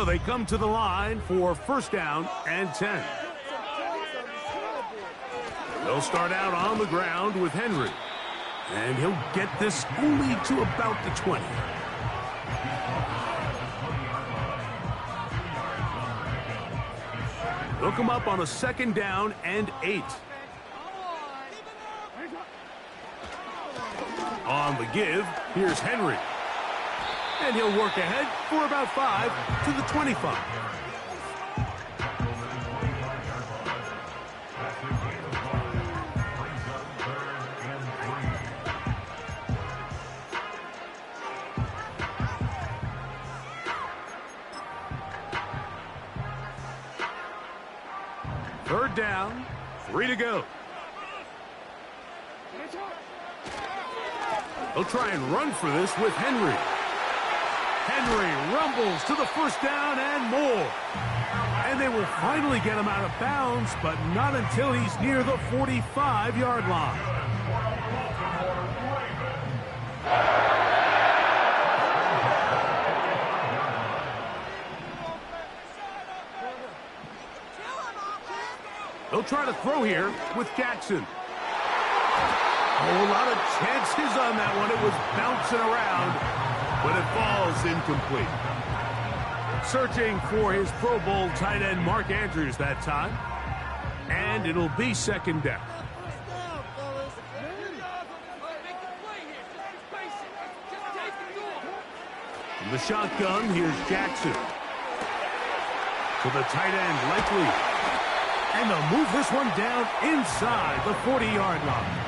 they come to the line for first down and 10. They'll start out on the ground with Henry. And he'll get this only to about the 20. They'll come up on a second down and 8. On the give, here's Henry. And he'll work ahead for about 5 to the 25. Third down, 3 to go. They'll try and run for this with Henry. Henry rumbles to the first down and more. And they will finally get him out of bounds, but not until he's near the 45-yard line. They'll try to throw here with Jackson. Oh, a lot of chances on that one. It was bouncing around, but it falls incomplete. Searching for his Pro Bowl tight end Mark Andrews that time. And it'll be second down. From the shotgun, here's Jackson. To the tight end, Likely. And they'll move this one down inside the 40-yard line.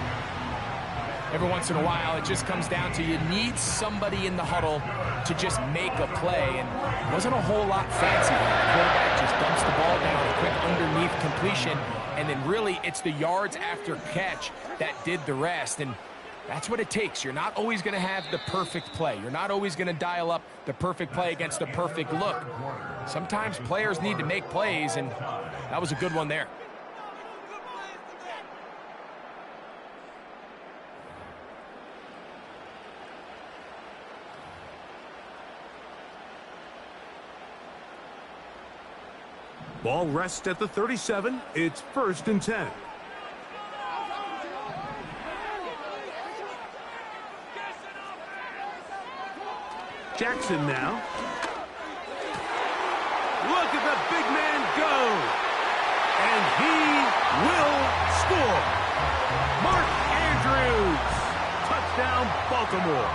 Every once in a while, it just comes down to you need somebody in the huddle to just make a play. And it wasn't a whole lot fancy. The quarterback just dumps the ball down, a quick underneath completion. And then really, it's the yards after catch that did the rest. And that's what it takes. You're not always going to have the perfect play. You're not always going to dial up the perfect play against the perfect look. Sometimes players need to make plays, and that was a good one there. Ball rests at the 37. It's first and 10. Jackson now. Look at the big man go. And he will score. Mark Andrews. Touchdown, Baltimore.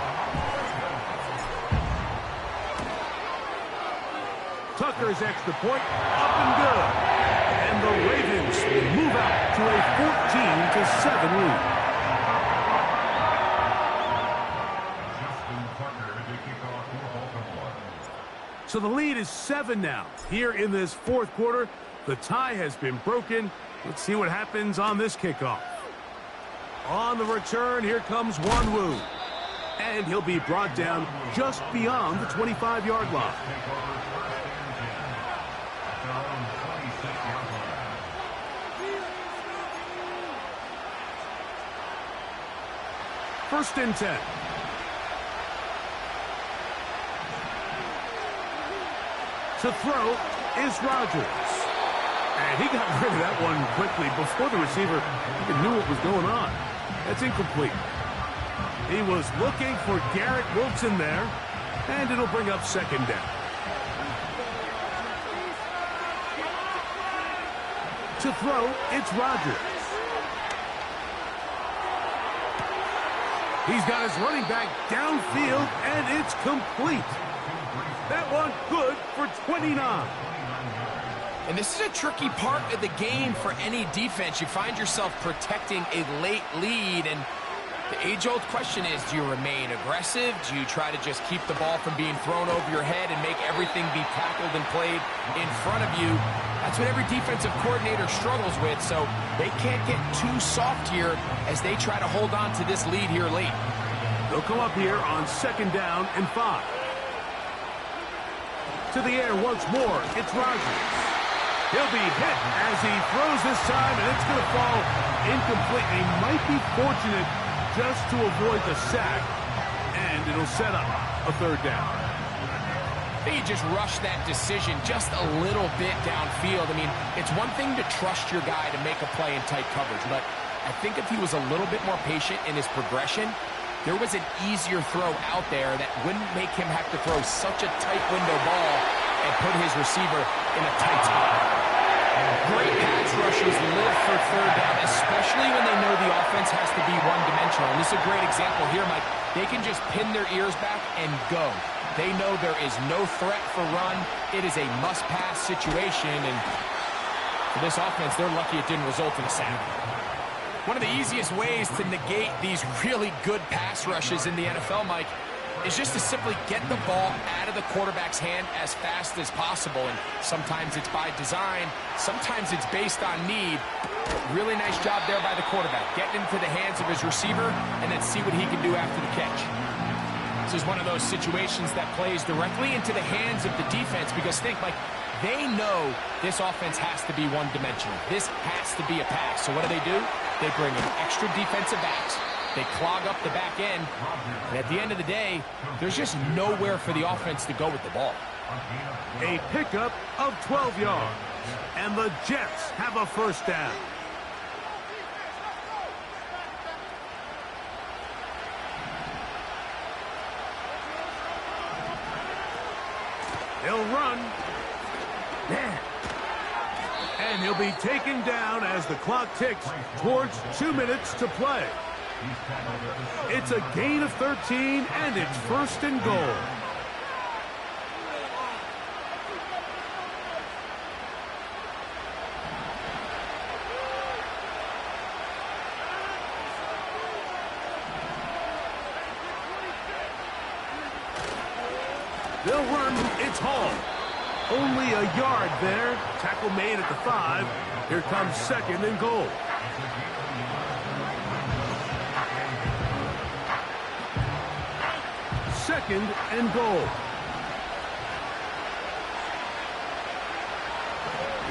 Tucker's extra point up and good. And the Ravens will move out to a 14-7 lead. So the lead is 7 now. Here in this fourth quarter, the tie has been broken. Let's see what happens on this kickoff. On the return, here comes Wanwu. And he'll be brought down just beyond the 25-yard line. First and 10. To throw is Rodgers. And he got rid of that one quickly before the receiver even knew what was going on. That's incomplete. He was looking for Garrett Wilson there, and it'll bring up second down. To throw, it's Rodgers. He's got his running back downfield, and it's complete. That one good for 29. And this is a tricky part of the game for any defense. You find yourself protecting a late lead, and the age-old question is, do you remain aggressive? Do you try to just keep the ball from being thrown over your head and make everything be tackled and played in front of you? That's what every defensive coordinator struggles with, so they can't get too soft here as they try to hold on to this lead here late. They'll come up here on second down and 5. To the air once more, it's Rodgers. He'll be hit as he throws this time, and it's going to fall incomplete. He might be fortunate just to avoid the sack, and it'll set up a third down. They just rushed that decision just a little bit downfield. I mean, it's one thing to trust your guy to make a play in tight coverage, but I think if he was a little bit more patient in his progression, there was an easier throw out there that wouldn't make him have to throw such a tight window ball and put his receiver in a tight spot. Great pass rushers live for third down, especially when they know the offense has to be one-dimensional. And this is a great example here, Mike. They can just pin their ears back and go. They know there is no threat for run. It is a must-pass situation, and for this offense, they're lucky it didn't result in a sack. One of the easiest ways to negate these really good pass rushes in the NFL, Mike, is just to simply get the ball out of the quarterback's hand as fast as possible. And sometimes it's by design, sometimes it's based on need. Really nice job there by the quarterback, getting into the hands of his receiver and then see what he can do after the catch. This is one of those situations that plays directly into the hands of the defense, because think, like, they know this offense has to be one-dimensional. This has to be a pass. So what do? They bring in extra defensive backs. They clog up the back end. And at the end of the day, there's just nowhere for the offense to go with the ball. A pickup of 12 yards. And the Jets have a first down. He'll run. And he'll be taken down as the clock ticks towards 2 minutes to play. It's a gain of 13, and it's first and goal. They'll run. It's Hall. Only a yard there. Tackle made at the 5. Here comes second and goal. Second and goal.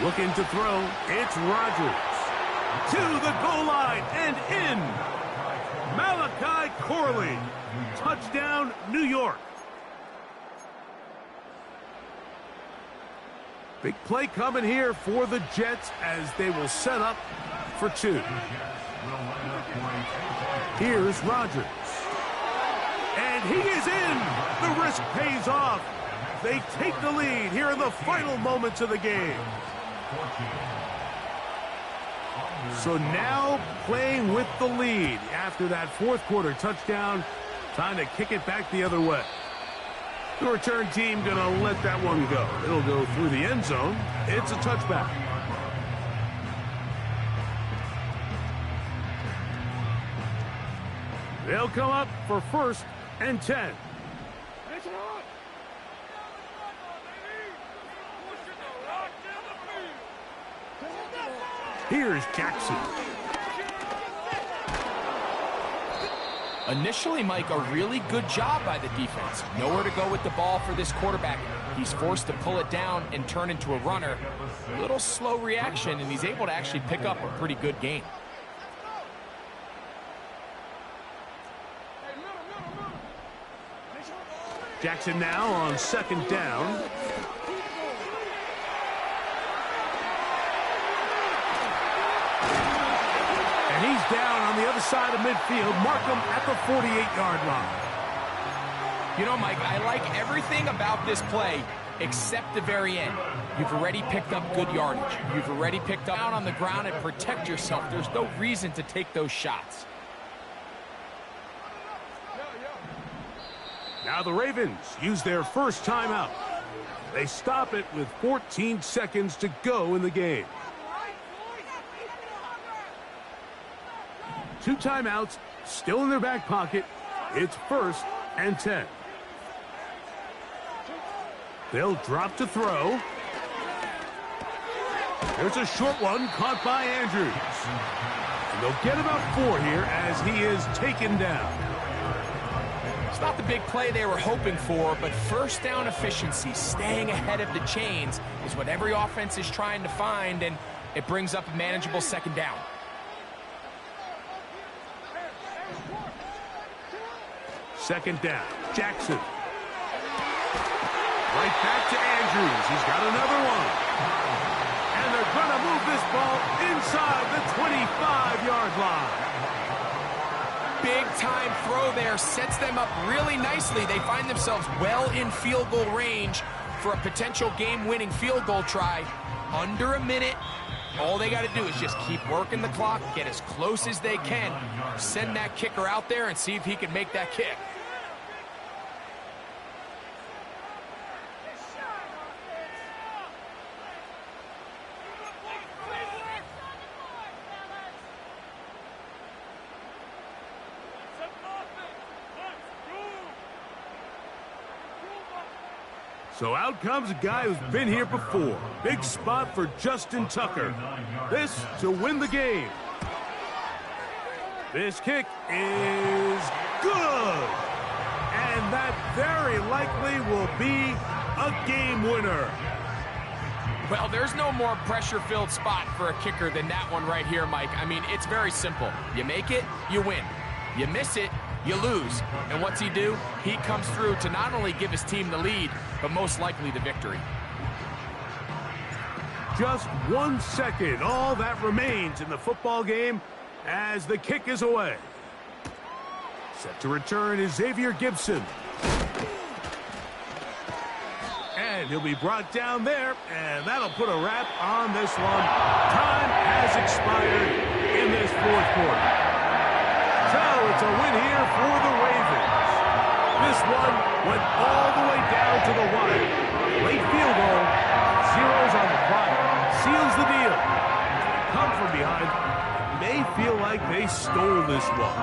Looking to throw. It's Rodgers. To the goal line and in. Malachi Corley. Touchdown, New York. Big play coming here for the Jets as they will set up for 2. Here's Rodgers. And he is in. The risk pays off. They take the lead here in the final moments of the game. So now playing with the lead after that fourth quarter touchdown. Time to kick it back the other way. The return team going to let that one go. It'll go through the end zone. It's a touchback. They'll come up for first and 10. Here's Jackson. Initially, Mike, a really good job by the defense. Nowhere to go with the ball for this quarterback. He's forced to pull it down and turn into a runner. A little slow reaction, and he's able to actually pick up a pretty good gain. Jackson now on second down. And he's down on the other side of midfield. Mark him at the 48-yard line. You know, Mike, I like everything about this play except the very end. You've already picked up good yardage. You've already picked up down on the ground and protect yourself. There's no reason to take those shots. Now the Ravens use their first timeout. They stop it with 14 seconds to go in the game. 2 timeouts still in their back pocket. It's first and 10. They'll drop to throw. There's a short one caught by Andrews. And they'll get about 4 here as he is taken down. It's not the big play they were hoping for, but first down efficiency, staying ahead of the chains, is what every offense is trying to find, and it brings up a manageable second down. Second down, Jackson. Right back to Andrews. He's got another one. And they're going to move this ball inside the 25-yard line. Big-time throw there. Sets them up really nicely. They find themselves well in field goal range for a potential game-winning field goal try. Under a minute. All they got to do is just keep working the clock, get as close as they can, send that kicker out there and see if he can make that kick. So out comes a guy who's been here before. Big spot for Justin Tucker. This to win the game. This kick is good. And that very likely will be a game winner. Well, there's no more pressure-filled spot for a kicker than that one right here, Mike. I mean, it's very simple. You make it, you win. You miss it, you lose. And what's he do? He comes through to not only give his team the lead, but most likely the victory. Just 1 second, all that remains in the football game as the kick is away. Set to return is Xavier Gibson. And he'll be brought down there, and that'll put a wrap on this one. Time has expired in this fourth quarter. So it's a win here for the Ravens. This one went all the way down to the wire. Late field goal, zeros on the clock, seals the deal. Come from behind, may feel like they stole this one.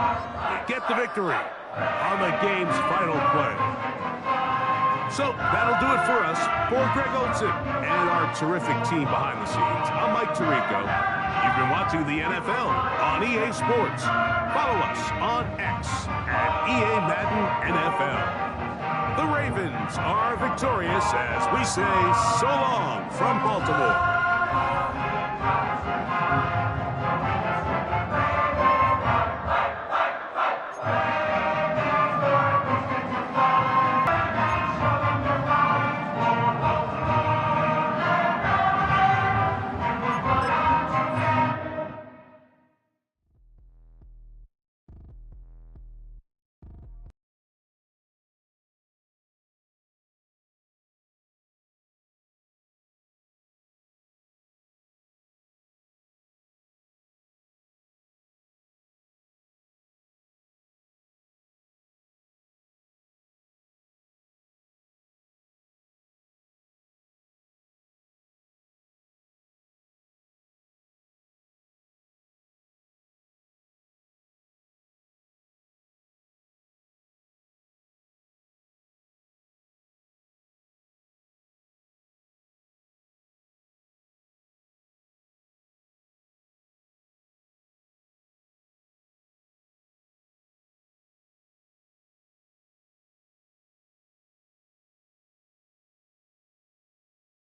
Get the victory on the game's final play. So that'll do it for us. For Greg Olsen and our terrific team behind the scenes, I'm Mike Tirico. You've been watching the NFL on EA Sports. Follow us on X at EA Madden NFL. The Ravens are victorious as we say so long from Baltimore.